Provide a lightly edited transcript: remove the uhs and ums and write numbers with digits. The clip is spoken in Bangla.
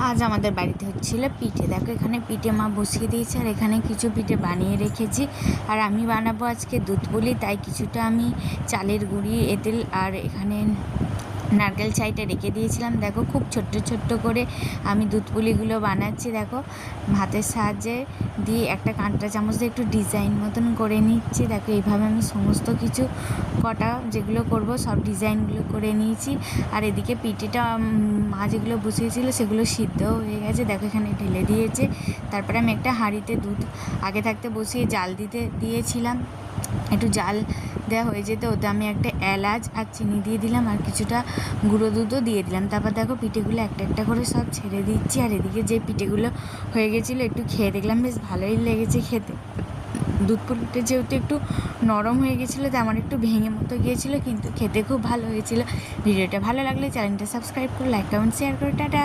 আজ আমাদের বাড়িতে হচ্ছিল পিঠে। দেখো এখানে পিঠে মা বসিয়ে দিয়েছে, আর এখানে কিছু পিঠে বানিয়ে রেখেছি। আর আমি বানাবো আজকে দুধ পুলি, তাই কিছুটা আমি চালের গুঁড়ি, এঁটেল আর এখানে নারকেল ছাইটা রেখে দিয়েছিলাম। দেখো খুব ছোট্ট ছোট্ট করে আমি দুধ পুলিগুলো বানাচ্ছি। দেখো হাতের সাহায্যে দিয়ে একটা কাঁটা চামচ দিয়ে একটু ডিজাইন মতন করে নিচ্ছি। দেখো এইভাবে আমি সমস্ত কিছু কটা যেগুলো করব সব ডিজাইনগুলো করে নিয়েছি। আর এদিকে পিঠেটা মা যেগুলো বসিয়েছিল সেগুলো সিদ্ধ হয়ে গেছে। দেখো এখানে ঢেলে দিয়েছে। তারপরে আমি একটা হাঁড়িতে দুধ আগে থাকতে বসিয়ে জাল দিতে দিয়েছিলাম। একটু জাল দেওয়া হয়ে যেতে ওতে আমি একটা এলাচ আর চিনি দিয়ে দিলাম, আর কিছুটা গুঁড়ো দুধও দিয়ে দিলাম। তারপর দেখো পিঠেগুলো একটা একটা করে সব ছেড়ে দিচ্ছি। আর এদিকে যে পিঠেগুলো হয়ে গেছিলো একটু খেয়ে দেখলাম, বেশ ভালোই লেগেছে খেতে। দুধ পুলিটা যেহেতু একটু নরম হয়ে গেছিলো, তো আমার একটু ভেঙে মতো গিয়েছিলো, কিন্তু খেতে খুব ভালো হয়েছিল। ভিডিওটা ভালো লাগলে চ্যানেলটা সাবস্ক্রাইব করে লাইক কমেন্ট শেয়ার করে টাটা।